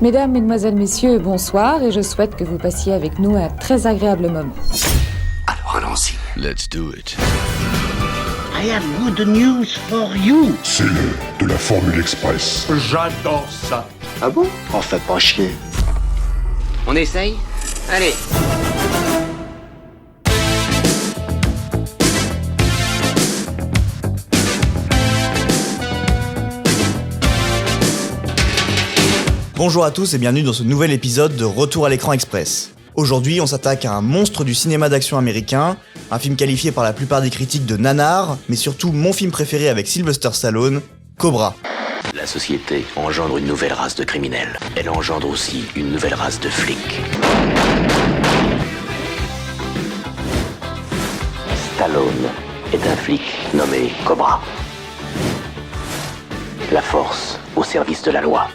Mesdames, Mesdemoiselles, Messieurs, bonsoir et je souhaite que vous passiez avec nous un très agréable moment. Alors allons-y. Let's do it. I have good news for you. C'est de la Formule Express. J'adore ça. Ah bon? On fait pas chier. On essaye? Allez. Bonjour à tous et bienvenue dans ce nouvel épisode de Retour à l'écran express. Aujourd'hui, on s'attaque à un monstre du cinéma d'action américain, un film qualifié par la plupart des critiques de nanar, mais surtout mon film préféré avec Sylvester Stallone, Cobra. La société engendre une nouvelle race de criminels. Elle engendre aussi une nouvelle race de flics. Stallone est un flic nommé Cobra. La force au service de la loi.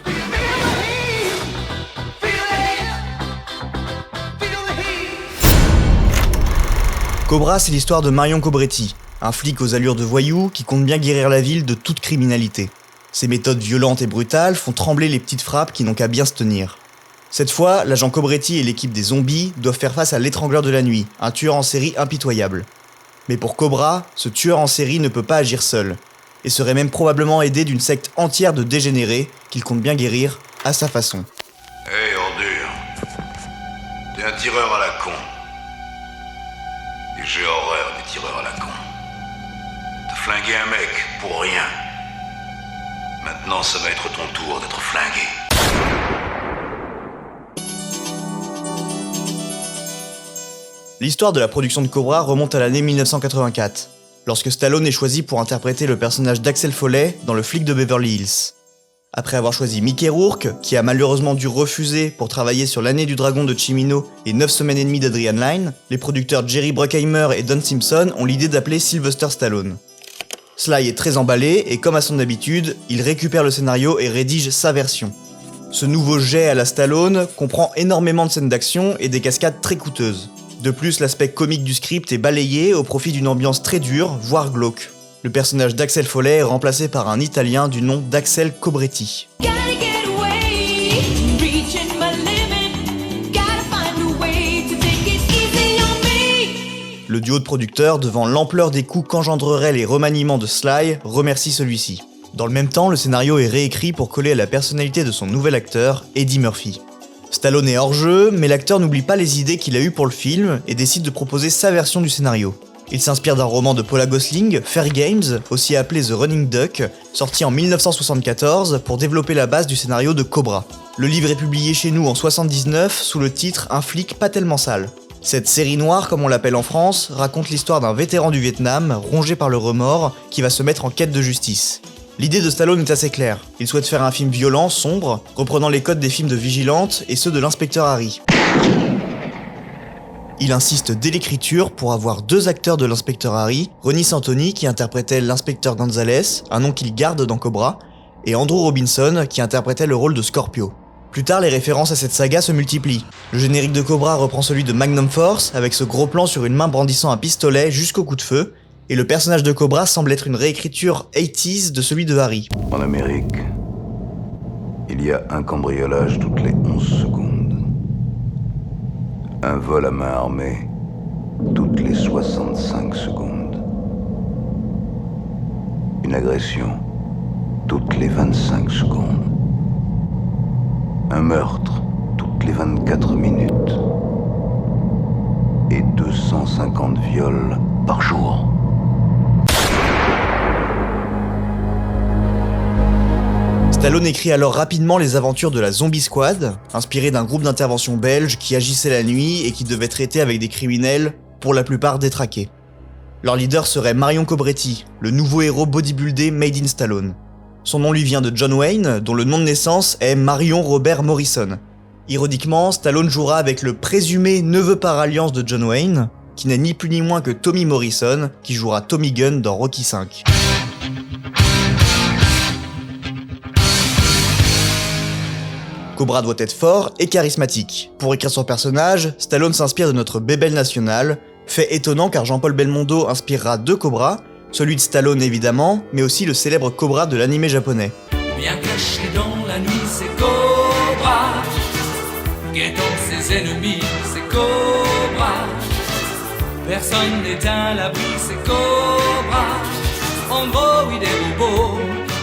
Cobra, c'est l'histoire de Marion Cobretti, un flic aux allures de voyou qui compte bien guérir la ville de toute criminalité. Ses méthodes violentes et brutales font trembler les petites frappes qui n'ont qu'à bien se tenir. Cette fois, l'agent Cobretti et l'équipe des zombies doivent faire face à l'étrangleur de la nuit, un tueur en série impitoyable. Mais pour Cobra, ce tueur en série ne peut pas agir seul, et serait même probablement aidé d'une secte entière de dégénérés qu'il compte bien guérir à sa façon. Hé, ordure. T'es un tireur à la con. Et j'ai horreur des tireurs à la con. T'as flingué un mec pour rien. Maintenant, ça va être ton tour d'être flingué. L'histoire de la production de Cobra remonte à l'année 1984, lorsque Stallone est choisi pour interpréter le personnage d'Axel Foley dans Le Flic de Beverly Hills. Après avoir choisi Mickey Rourke, qui a malheureusement dû refuser pour travailler sur L'Année du Dragon de Cimino et 9 semaines et demie d'Adrian Lyne, les producteurs Jerry Bruckheimer et Don Simpson ont l'idée d'appeler Sylvester Stallone. Sly est très emballé et comme à son habitude, il récupère le scénario et rédige sa version. Ce nouveau jet à la Stallone comprend énormément de scènes d'action et des cascades très coûteuses. De plus, l'aspect comique du script est balayé au profit d'une ambiance très dure, voire glauque. Le personnage d'Axel Foley est remplacé par un Italien du nom d'Axel Cobretti. Le duo de producteurs, devant l'ampleur des coûts qu'engendreraient les remaniements de Sly, remercie celui-ci. Dans le même temps, le scénario est réécrit pour coller à la personnalité de son nouvel acteur, Eddie Murphy. Stallone est hors jeu, mais l'acteur n'oublie pas les idées qu'il a eues pour le film et décide de proposer sa version du scénario. Il s'inspire d'un roman de Paula Gosling, Fair Games, aussi appelé The Running Duck, sorti en 1974 pour développer la base du scénario de Cobra. Le livre est publié chez nous en 1979 sous le titre Un flic pas tellement sale. Cette série noire, comme on l'appelle en France, raconte l'histoire d'un vétéran du Vietnam, rongé par le remords, qui va se mettre en quête de justice. L'idée de Stallone est assez claire. Il souhaite faire un film violent, sombre, reprenant les codes des films de Vigilante et ceux de l'inspecteur Harry. Il insiste dès l'écriture pour avoir deux acteurs de l'inspecteur Harry, Ronnie Santoni qui interprétait l'inspecteur Gonzalez, un nom qu'il garde dans Cobra, et Andrew Robinson qui interprétait le rôle de Scorpio. Plus tard, les références à cette saga se multiplient. Le générique de Cobra reprend celui de Magnum Force, avec ce gros plan sur une main brandissant un pistolet jusqu'au coup de feu, et le personnage de Cobra semble être une réécriture 80s de celui de Harry. En Amérique, il y a un cambriolage toutes les 11 secondes. Un vol à main armée toutes les 65 secondes. Une agression toutes les 25 secondes. Un meurtre toutes les 24 minutes. Et 250 viols par jour. Stallone écrit alors rapidement les aventures de la Zombie Squad, inspiré d'un groupe d'intervention belge qui agissait la nuit et qui devait traiter avec des criminels, pour la plupart détraqués. Leur leader serait Marion Cobretti, le nouveau héros bodybuildé made in Stallone. Son nom lui vient de John Wayne, dont le nom de naissance est Marion Robert Morrison. Ironiquement, Stallone jouera avec le présumé neveu par alliance de John Wayne, qui n'est ni plus ni moins que Tommy Morrison, qui jouera Tommy Gunn dans Rocky V. Cobra doit être fort et charismatique. Pour écrire son personnage, Stallone s'inspire de notre bébelle nationale, fait étonnant car Jean-Paul Belmondo inspirera deux Cobras, celui de Stallone évidemment, mais aussi le célèbre Cobra de l'anime japonais. Bien caché dans la nuit, c'est Cobra. guettant ses ennemis, c'est Cobra. Personne n'est à l'abri, c'est Cobra. Android et robot,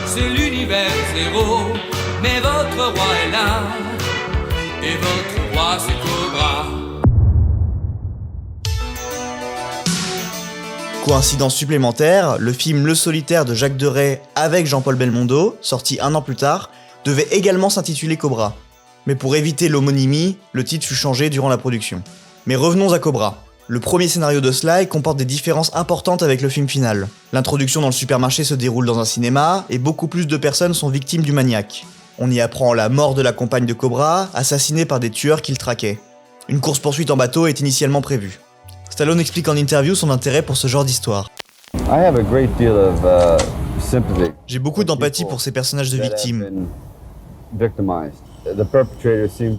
c'est l'univers zéro. Mais votre roi est là, et votre roi c'est Cobra. Coïncidence supplémentaire, le film Le Solitaire de Jacques Deray avec Jean-Paul Belmondo, sorti un an plus tard, devait également s'intituler Cobra. Mais pour éviter l'homonymie, le titre fut changé durant la production. Mais revenons à Cobra. Le premier scénario de Sly comporte des différences importantes avec le film final. L'introduction dans le supermarché se déroule dans un cinéma, et beaucoup plus de personnes sont victimes du maniaque. On y apprend la mort de la compagne de Cobra, assassinée par des tueurs qu'il traquait. Une course-poursuite en bateau est initialement prévue. Stallone explique en interview son intérêt pour ce genre d'histoire. J'ai beaucoup d'empathie pour ces personnages de victimes.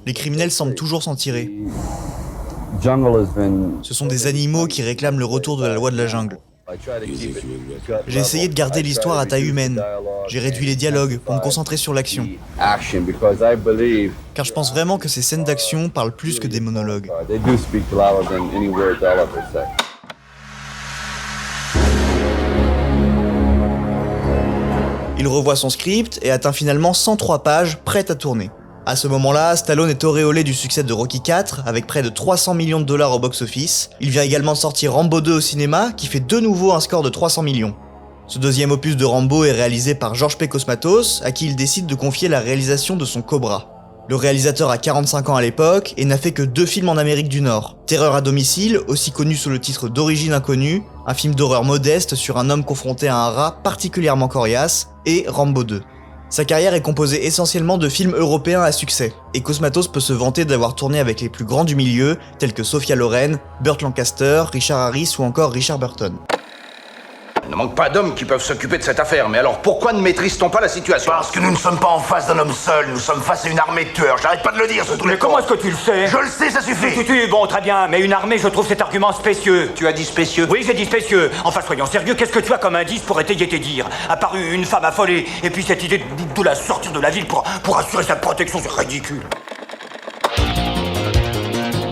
Les criminels semblent toujours s'en tirer. Ce sont des animaux qui réclament le retour de la loi de la jungle. J'ai essayé de garder l'histoire à taille humaine. J'ai réduit les dialogues pour me concentrer sur l'action. Car je pense vraiment que ces scènes d'action parlent plus que des monologues. Il revoit son script et atteint finalement 103 pages prêtes à tourner. À ce moment-là, Stallone est auréolé du succès de Rocky IV avec près de 300 millions de dollars au box-office. Il vient également de sortir Rambo 2 au cinéma qui fait de nouveau un score de 300 millions. Ce deuxième opus de Rambo est réalisé par George P. Cosmatos, à qui il décide de confier la réalisation de son Cobra. Le réalisateur a 45 ans à l'époque et n'a fait que 2 films en Amérique du Nord. Terreur à domicile, aussi connu sous le titre d'Origine inconnue, un film d'horreur modeste sur un homme confronté à un rat particulièrement coriace, et Rambo 2. Sa carrière est composée essentiellement de films européens à succès, et Cosmatos peut se vanter d'avoir tourné avec les plus grands du milieu, tels que Sophia Loren, Burt Lancaster, Richard Harris ou encore Richard Burton. Il ne manque pas d'hommes qui peuvent s'occuper de cette affaire, mais alors pourquoi ne maîtrise-t-on pas la situation? Parce que nous ne sommes pas en face d'un homme seul, nous sommes face à une armée de tueurs. J'arrête pas de le dire, ce truc. Mais comment est-ce que tu le sais? Je le sais, ça suffit. Bon, très bien, mais une armée, je trouve cet argument spécieux. Tu as dit spécieux? Oui, j'ai dit spécieux. Enfin, soyons sérieux, qu'est-ce que tu as comme indice pour étayer tes dires? À part une femme affolée, et puis cette idée de la sortir de la ville pour assurer sa protection, c'est ridicule.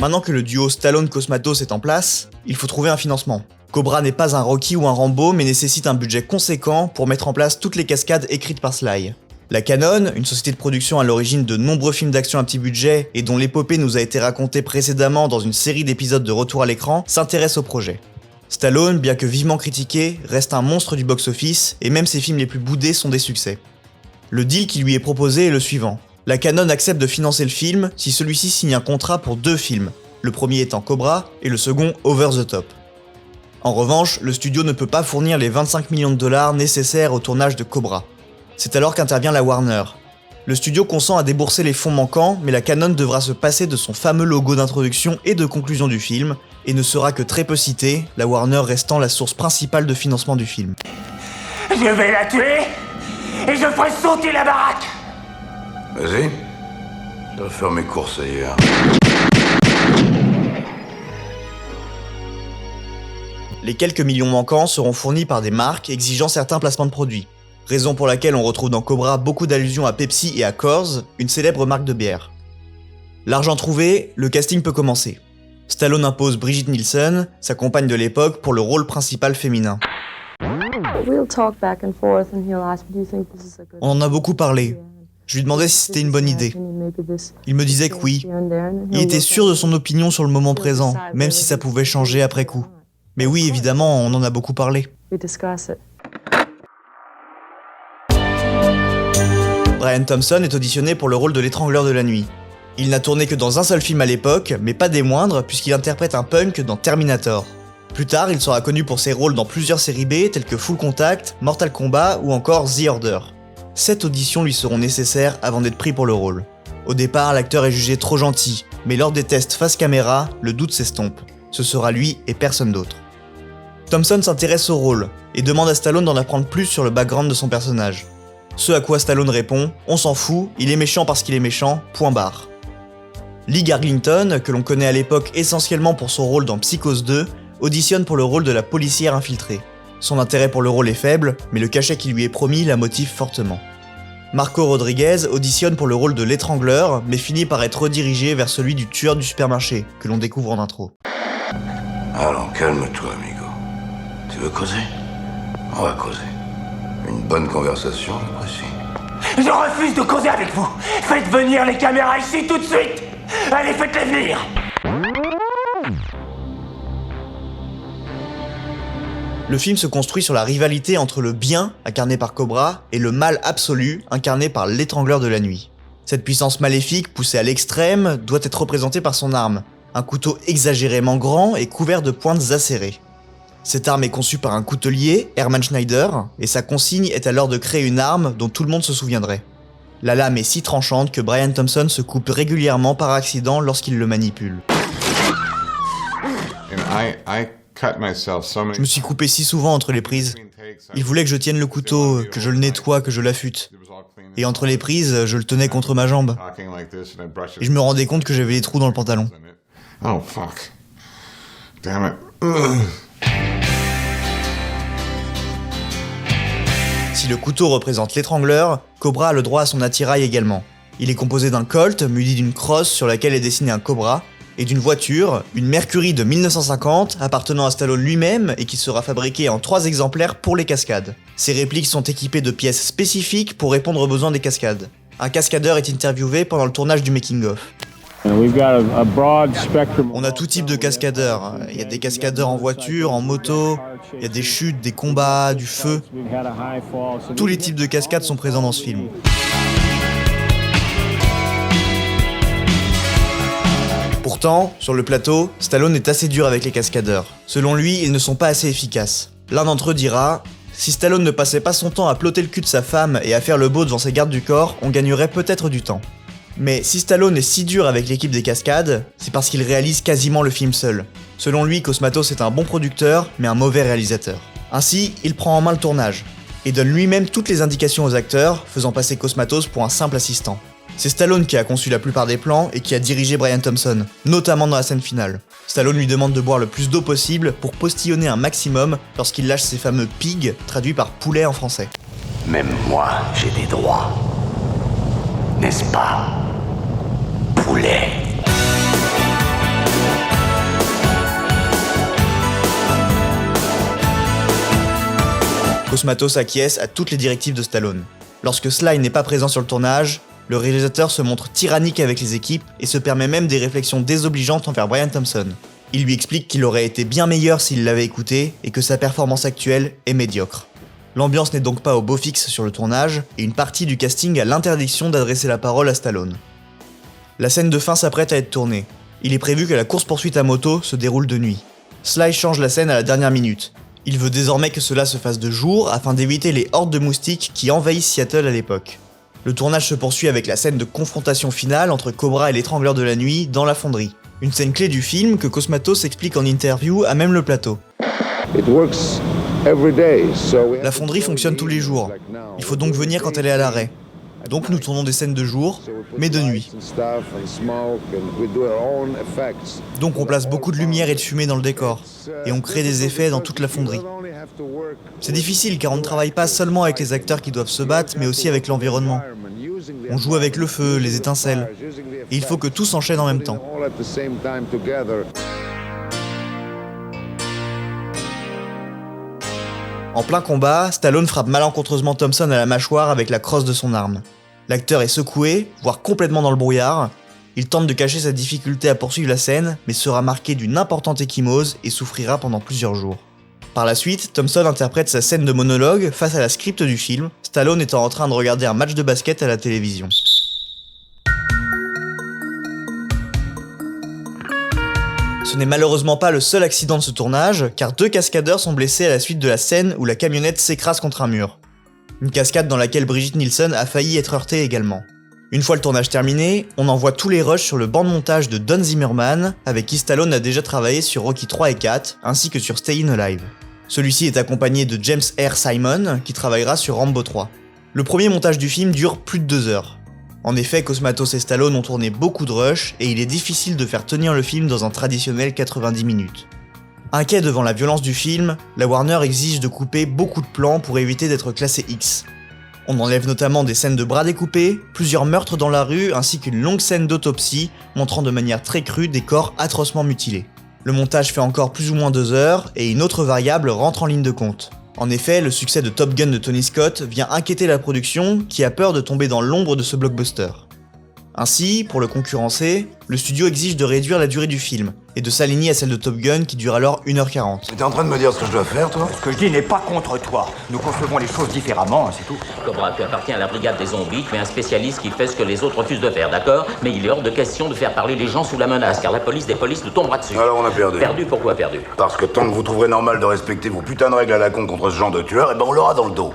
Maintenant que le duo Stallone-Cosmatos est en place, il faut trouver un financement. Cobra n'est pas un Rocky ou un Rambo, mais nécessite un budget conséquent pour mettre en place toutes les cascades écrites par Sly. La Canon, une société de production à l'origine de nombreux films d'action à petit budget et dont l'épopée nous a été racontée précédemment dans une série d'épisodes de Retour à l'écran, s'intéresse au projet. Stallone, bien que vivement critiqué, reste un monstre du box-office et même ses films les plus boudés sont des succès. Le deal qui lui est proposé est le suivant. La Canon accepte de financer le film si celui-ci signe un contrat pour 2 films, le premier étant Cobra et le second Over the Top. En revanche, le studio ne peut pas fournir les 25 millions de dollars nécessaires au tournage de Cobra. C'est alors qu'intervient la Warner. Le studio consent à débourser les fonds manquants, mais la Canon devra se passer de son fameux logo d'introduction et de conclusion du film, et ne sera que très peu cité, la Warner restant la source principale de financement du film. Je vais la tuer, et je ferai sauter la baraque. Vas-y. Je vais faire mes courses ailleurs. Les quelques millions manquants seront fournis par des marques exigeant certains placements de produits. Raison pour laquelle on retrouve dans Cobra beaucoup d'allusions à Pepsi et à Coors, une célèbre marque de bière. L'argent trouvé, le casting peut commencer. Stallone impose Brigitte Nielsen, sa compagne de l'époque, pour le rôle principal féminin. On en a beaucoup parlé. Je lui demandais si c'était une bonne idée. Il me disait que oui. Il était sûr de son opinion sur le moment présent, même si ça pouvait changer après coup. Mais oui, évidemment, on en a beaucoup parlé. Brian Thompson est auditionné pour le rôle de l'étrangleur de la nuit. Il n'a tourné que dans un seul film à l'époque, mais pas des moindres, puisqu'il interprète un punk dans Terminator. Plus tard, il sera connu pour ses rôles dans plusieurs séries B, telles que Full Contact, Mortal Kombat ou encore The Order. 7 auditions lui seront nécessaires avant d'être pris pour le rôle. Au départ, l'acteur est jugé trop gentil, mais lors des tests face caméra, le doute s'estompe. Ce sera lui et personne d'autre. Thompson s'intéresse au rôle, et demande à Stallone d'en apprendre plus sur le background de son personnage. Ce à quoi Stallone répond « On s'en fout, il est méchant parce qu'il est méchant, point barre ». Lee Garlington, que l'on connaît à l'époque essentiellement pour son rôle dans Psychose 2, auditionne pour le rôle de la policière infiltrée. Son intérêt pour le rôle est faible, mais le cachet qui lui est promis la motive fortement. Marco Rodriguez auditionne pour le rôle de l'étrangleur, mais finit par être redirigé vers celui du tueur du supermarché, que l'on découvre en intro. Alors, calme-toi, amigo. Tu veux causer? On va causer. Une bonne conversation, j'apprécie. Je refuse de causer avec vous. Faites venir les caméras ici tout de suite. Allez, faites-les venir. Le film se construit sur la rivalité entre le bien, incarné par Cobra, et le mal absolu, incarné par l'étrangleur de la nuit. Cette puissance maléfique, poussée à l'extrême, doit être représentée par son arme, un couteau exagérément grand et couvert de pointes acérées. Cette arme est conçue par un coutelier, Hermann Schneider, et sa consigne est alors de créer une arme dont tout le monde se souviendrait. La lame est si tranchante que Brian Thompson se coupe régulièrement par accident lorsqu'il le manipule. Je me suis coupé si souvent entre les prises. Il voulait que je tienne le couteau, que je le nettoie, que je l'affûte. Et entre les prises, je le tenais contre ma jambe. Et je me rendais compte que j'avais des trous dans le pantalon. Oh fuck. Damn it. Si le couteau représente l'étrangleur, Cobra a le droit à son attirail également. Il est composé d'un Colt muni d'une crosse sur laquelle est dessiné un cobra, et d'une voiture, une Mercury de 1950 appartenant à Stallone lui-même et qui sera fabriquée en 3 exemplaires pour les cascades. Ces répliques sont équipées de pièces spécifiques pour répondre aux besoins des cascades. Un cascadeur est interviewé pendant le tournage du making-of. On a tout type de cascadeurs. Il y a des cascadeurs en voiture, en moto, il y a des chutes, des combats, du feu. Tous les types de cascades sont présents dans ce film. Pourtant, sur le plateau, Stallone est assez dur avec les cascadeurs. Selon lui, ils ne sont pas assez efficaces. L'un d'entre eux dira « Si Stallone ne passait pas son temps à plotter le cul de sa femme et à faire le beau devant ses gardes du corps, on gagnerait peut-être du temps. » Mais si Stallone est si dur avec l'équipe des cascades, c'est parce qu'il réalise quasiment le film seul. Selon lui, Cosmatos est un bon producteur, mais un mauvais réalisateur. Ainsi, il prend en main le tournage, et donne lui-même toutes les indications aux acteurs, faisant passer Cosmatos pour un simple assistant. C'est Stallone qui a conçu la plupart des plans et qui a dirigé Brian Thompson, notamment dans la scène finale. Stallone lui demande de boire le plus d'eau possible pour postillonner un maximum lorsqu'il lâche ses fameux pigs, traduits par poulet en français. Même moi, j'ai des droits. N'est-ce pas, poulet? Cosmatos acquiesce à toutes les directives de Stallone. Lorsque Sly n'est pas présent sur le tournage, le réalisateur se montre tyrannique avec les équipes et se permet même des réflexions désobligeantes envers Brian Thompson. Il lui explique qu'il aurait été bien meilleur s'il l'avait écouté et que sa performance actuelle est médiocre. L'ambiance n'est donc pas au beau fixe sur le tournage, et une partie du casting a l'interdiction d'adresser la parole à Stallone. La scène de fin s'apprête à être tournée. Il est prévu que la course-poursuite à moto se déroule de nuit. Sly change la scène à la dernière minute. Il veut désormais que cela se fasse de jour afin d'éviter les hordes de moustiques qui envahissent Seattle à l'époque. Le tournage se poursuit avec la scène de confrontation finale entre Cobra et l'étrangleur de la nuit dans la fonderie. Une scène clé du film que Cosmatos explique en interview à même le plateau. La fonderie fonctionne tous les jours. Il faut donc venir quand elle est à l'arrêt. Donc nous tournons des scènes de jour, mais de nuit. Donc on place beaucoup de lumière et de fumée dans le décor, et on crée des effets dans toute la fonderie. C'est difficile car on ne travaille pas seulement avec les acteurs qui doivent se battre, mais aussi avec l'environnement. On joue avec le feu, les étincelles, et il faut que tout s'enchaîne en même temps. En plein combat, Stallone frappe malencontreusement Thompson à la mâchoire avec la crosse de son arme. L'acteur est secoué, voire complètement dans le brouillard. Il tente de cacher sa difficulté à poursuivre la scène, mais sera marqué d'une importante ecchymose et souffrira pendant plusieurs jours. Par la suite, Thompson interprète sa scène de monologue face à la script du film, Stallone étant en train de regarder un match de basket à la télévision. Ce n'est malheureusement pas le seul accident de ce tournage, car 2 cascadeurs sont blessés à la suite de la scène où la camionnette s'écrase contre un mur. Une cascade dans laquelle Brigitte Nielsen a failli être heurtée également. Une fois le tournage terminé, on envoie tous les rushs sur le banc de montage de Don Zimmerman, avec qui Stallone a déjà travaillé sur Rocky 3 et 4, ainsi que sur Stayin' Alive. Celui-ci est accompagné de James R. Simon, qui travaillera sur Rambo 3. Le premier montage du film dure plus de 2 heures. En effet, Cosmatos et Stallone ont tourné beaucoup de rushs et il est difficile de faire tenir le film dans un traditionnel 90 minutes. Inquiet devant la violence du film, la Warner exige de couper beaucoup de plans pour éviter d'être classé X. On enlève notamment des scènes de bras découpés, plusieurs meurtres dans la rue ainsi qu'une longue scène d'autopsie montrant de manière très crue des corps atrocement mutilés. Le montage fait encore plus ou moins 2 heures et une autre variable rentre en ligne de compte. En effet, le succès de Top Gun de Tony Scott vient inquiéter la production qui a peur de tomber dans l'ombre de ce blockbuster. Ainsi, pour le concurrencer, le studio exige de réduire la durée du film et de s'aligner à celle de Top Gun qui dure alors 1h40. T'es en train de me dire ce que je dois faire, toi? Ce que je dis n'est pas contre toi. Nous concevons les choses différemment, c'est tout. Cobra, tu appartiens à la brigade des zombies, tu es un spécialiste qui fait ce que les autres refusent de faire, d'accord? Mais il est hors de question de faire parler les gens sous la menace, car la police des polices nous tombera dessus. Alors on a perdu. Perdu, pourquoi perdu? Parce que tant que vous trouverez normal de respecter vos putains de règles à la con contre ce genre de tueur, eh ben on l'aura dans le dos.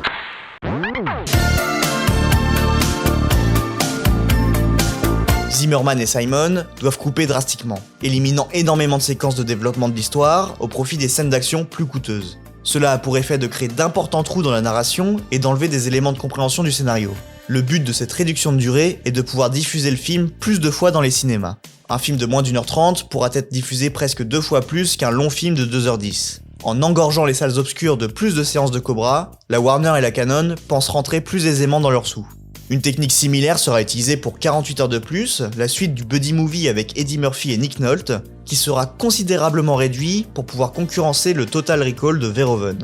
Zimmerman et Simon doivent couper drastiquement, éliminant énormément de séquences de développement de l'histoire au profit des scènes d'action plus coûteuses. Cela a pour effet de créer d'importants trous dans la narration et d'enlever des éléments de compréhension du scénario. Le but de cette réduction de durée est de pouvoir diffuser le film plus de fois dans les cinémas. Un film de moins d'1h30 pourra être diffusé presque 2 fois plus qu'un long film de 2h10. En engorgeant les salles obscures de plus de séances de Cobra, la Warner et la Canon pensent rentrer plus aisément dans leurs sous. Une technique similaire sera utilisée pour 48 heures de plus, la suite du buddy movie avec Eddie Murphy et Nick Nolte, qui sera considérablement réduit pour pouvoir concurrencer le Total Recall de Verhoeven.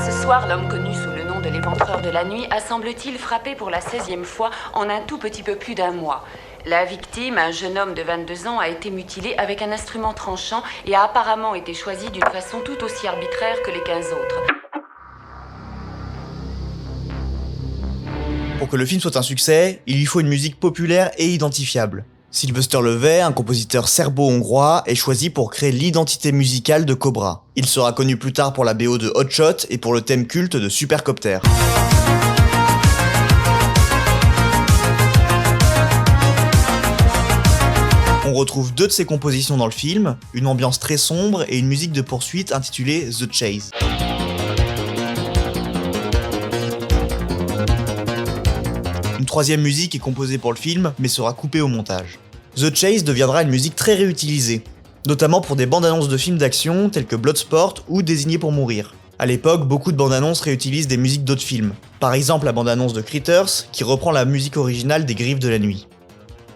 Ce soir, l'homme connu sous le nom de l'éventreur de la nuit a semble-t-il frappé pour la 16e fois en un tout petit peu plus d'1 mois. La victime, un jeune homme de 22 ans, a été mutilé avec un instrument tranchant et a apparemment été choisi d'une façon tout aussi arbitraire que les 15 autres. Pour que le film soit un succès, il lui faut une musique populaire et identifiable. Sylvester Levay, un compositeur serbo-hongrois, est choisi pour créer l'identité musicale de Cobra. Il sera connu plus tard pour la BO de Hot Shot et pour le thème culte de Supercopter. On retrouve 2 de ses compositions dans le film, une ambiance très sombre et une musique de poursuite intitulée The Chase. Une 3e musique est composée pour le film, mais sera coupée au montage. The Chase deviendra une musique très réutilisée, notamment pour des bandes annonces de films d'action tels que Bloodsport ou Désigné pour mourir. À l'époque, beaucoup de bandes annonces réutilisent des musiques d'autres films. Par exemple la bande annonce de Critters, qui reprend la musique originale des Griffes de la nuit.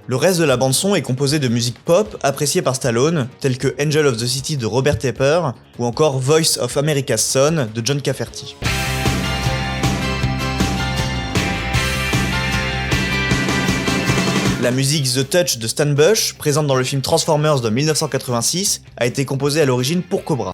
Le reste de la bande son est composé de musique pop appréciée par Stallone, telle que Angel of the City de Robert Tepper, ou encore Voice of America's Son de John Cafferty. La musique The Touch de Stan Bush, présente dans le film Transformers de 1986, a été composée à l'origine pour Cobra.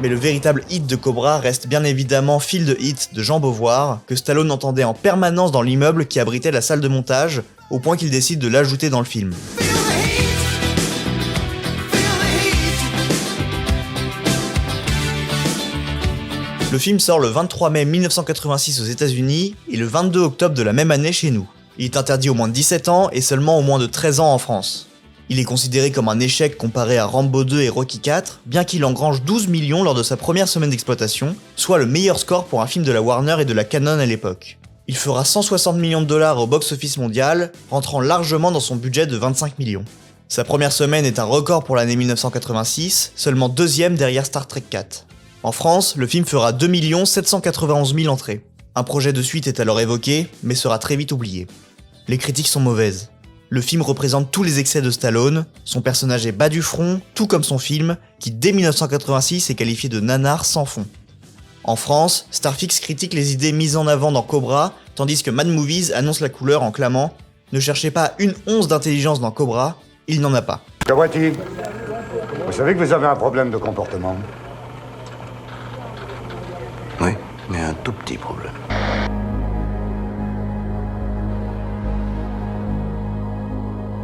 Mais le véritable hit de Cobra reste bien évidemment Feel the Heat de Jean Beauvoir, que Stallone entendait en permanence dans l'immeuble qui abritait la salle de montage, au point qu'il décide de l'ajouter dans le film. Le film sort le 23 mai 1986 aux États-Unis et le 22 octobre de la même année chez nous. Il est interdit aux moins de 17 ans et seulement aux moins de 13 ans en France. Il est considéré comme un échec comparé à Rambo 2 et Rocky 4, bien qu'il engrange 12 millions lors de sa première semaine d'exploitation, soit le meilleur score pour un film de la Warner et de la Canon à l'époque. Il fera 160 millions de dollars au box-office mondial, rentrant largement dans son budget de 25 millions. Sa première semaine est un record pour l'année 1986, seulement 2e derrière Star Trek 4. En France, le film fera 2 791 000 entrées. Un projet de suite est alors évoqué, mais sera très vite oublié. Les critiques sont mauvaises. Le film représente tous les excès de Stallone, son personnage est bas du front, tout comme son film, qui dès 1986 est qualifié de nanar sans fond. En France, Starfix critique les idées mises en avant dans Cobra, tandis que Mad Movies annonce la couleur en clamant « Ne cherchez pas une once d'intelligence dans Cobra, il n'en a pas ». Kawati, vous savez que vous avez un problème de comportement. Oui, mais un tout petit problème.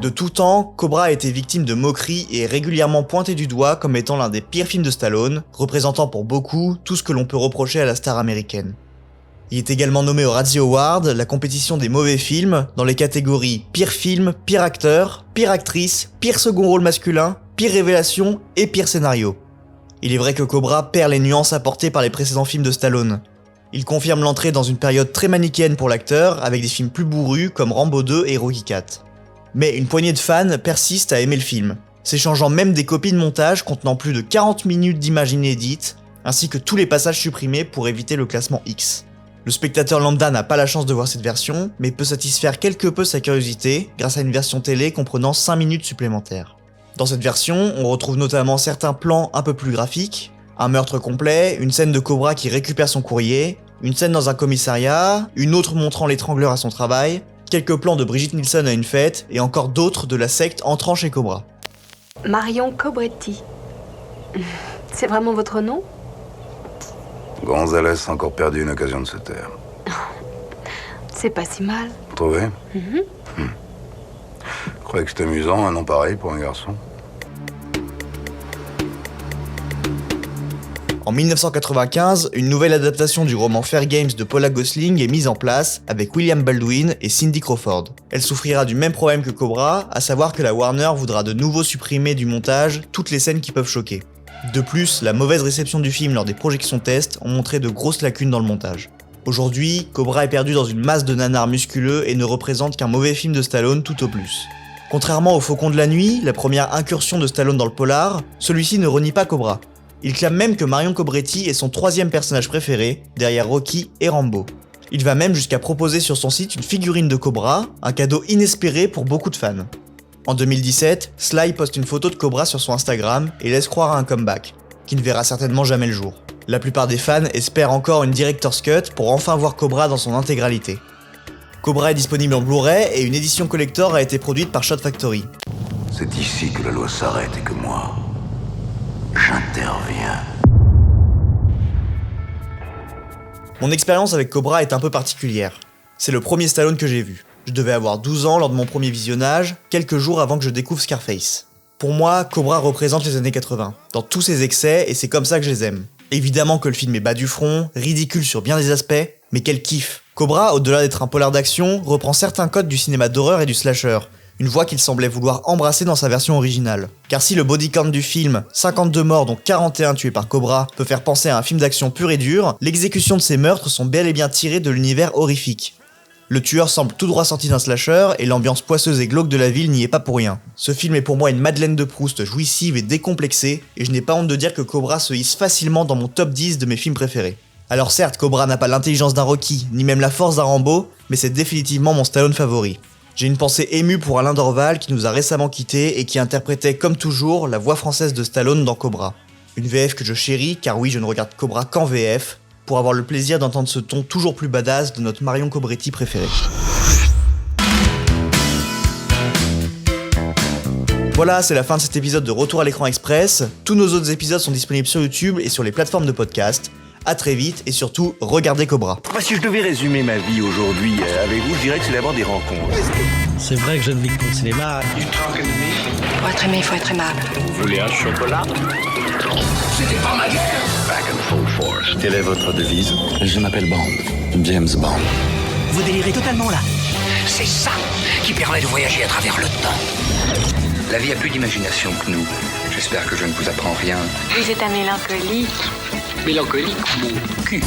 De tout temps, Cobra a été victime de moqueries et est régulièrement pointé du doigt comme étant l'un des pires films de Stallone, représentant pour beaucoup tout ce que l'on peut reprocher à la star américaine. Il est également nommé aux Razzie Awards, la compétition des mauvais films, dans les catégories pire film, pire acteur, pire actrice, pire second rôle masculin, pire révélation et pire scénario. Il est vrai que Cobra perd les nuances apportées par les précédents films de Stallone. Il confirme l'entrée dans une période très manichéenne pour l'acteur, avec des films plus bourrus comme Rambo 2 et Rocky 4. Mais une poignée de fans persiste à aimer le film, s'échangeant même des copies de montage contenant plus de 40 minutes d'images inédites, ainsi que tous les passages supprimés pour éviter le classement X. Le spectateur lambda n'a pas la chance de voir cette version, mais peut satisfaire quelque peu sa curiosité grâce à une version télé comprenant 5 minutes supplémentaires. Dans cette version, on retrouve notamment certains plans un peu plus graphiques, un meurtre complet, une scène de Cobra qui récupère son courrier, une scène dans un commissariat, une autre montrant l'étrangleur à son travail, quelques plans de Brigitte Nielsen à une fête, et encore d'autres de la secte entrant chez Cobra. Marion Cobretti. C'est vraiment votre nom ? Gonzalez a encore perdu une occasion de se taire. C'est pas si mal. Vous trouvez? Je croyais que c'était amusant, un nom pareil pour un garçon. En 1995, une nouvelle adaptation du roman Fair Games de Paula Gosling est mise en place avec William Baldwin et Cindy Crawford. Elle souffrira du même problème que Cobra, à savoir que la Warner voudra de nouveau supprimer du montage toutes les scènes qui peuvent choquer. De plus, la mauvaise réception du film lors des projections tests ont montré de grosses lacunes dans le montage. Aujourd'hui, Cobra est perdu dans une masse de nanars musculeux et ne représente qu'un mauvais film de Stallone tout au plus. Contrairement au Faucon de la Nuit, la première incursion de Stallone dans le polar, celui-ci ne renie pas Cobra. Il clame même que Marion Cobretti est son 3e personnage préféré, derrière Rocky et Rambo. Il va même jusqu'à proposer sur son site une figurine de Cobra, un cadeau inespéré pour beaucoup de fans. En 2017, Sly poste une photo de Cobra sur son Instagram et laisse croire à un comeback, qui ne verra certainement jamais le jour. La plupart des fans espèrent encore une Director's Cut pour enfin voir Cobra dans son intégralité. Cobra est disponible en Blu-ray et une édition collector a été produite par Shot Factory. C'est ici que la loi s'arrête et que moi, j'interviens. Mon expérience avec Cobra est un peu particulière. C'est le premier Stallone que j'ai vu. Je devais avoir 12 ans lors de mon premier visionnage, quelques jours avant que je découvre Scarface. Pour moi, Cobra représente les années 80, dans tous ses excès, et c'est comme ça que je les aime. Évidemment que le film est bas du front, ridicule sur bien des aspects, mais quel kiff. Cobra, au-delà d'être un polar d'action, reprend certains codes du cinéma d'horreur et du slasher, une voie qu'il semblait vouloir embrasser dans sa version originale. Car si le body count du film, 52 morts dont 41 tués par Cobra, peut faire penser à un film d'action pur et dur, l'exécution de ces meurtres sont bel et bien tirés de l'univers horrifique. Le tueur semble tout droit sorti d'un slasher, et l'ambiance poisseuse et glauque de la ville n'y est pas pour rien. Ce film est pour moi une Madeleine de Proust jouissive et décomplexée, et je n'ai pas honte de dire que Cobra se hisse facilement dans mon top 10 de mes films préférés. Alors certes, Cobra n'a pas l'intelligence d'un Rocky, ni même la force d'un Rambo, mais c'est définitivement mon Stallone favori. J'ai une pensée émue pour Alain Dorval qui nous a récemment quittés et qui interprétait comme toujours la voix française de Stallone dans Cobra. Une VF que je chéris, car oui, je ne regarde Cobra qu'en VF, pour avoir le plaisir d'entendre ce ton toujours plus badass de notre Marion Cobretti préférée. Voilà, c'est la fin de cet épisode de Retour à l'écran express. Tous nos autres épisodes sont disponibles sur YouTube et sur les plateformes de podcast. À très vite et surtout, regardez Cobra. Si je devais résumer ma vie aujourd'hui avec vous, je dirais que c'est d'abord des rencontres. C'est vrai que je ne vis que pour le cinéma. Pour être aimé, il faut être aimable. Vous voulez un chocolat? C'était pas ma guerre. Back and full force. Quelle est votre devise? Je m'appelle Bond. James Bond. Vous délirez totalement là. C'est ça qui permet de voyager à travers le temps. La vie a plus d'imagination que nous. J'espère que je ne vous apprends rien. Vous êtes un mélancolique. Mélancolique, mon cul.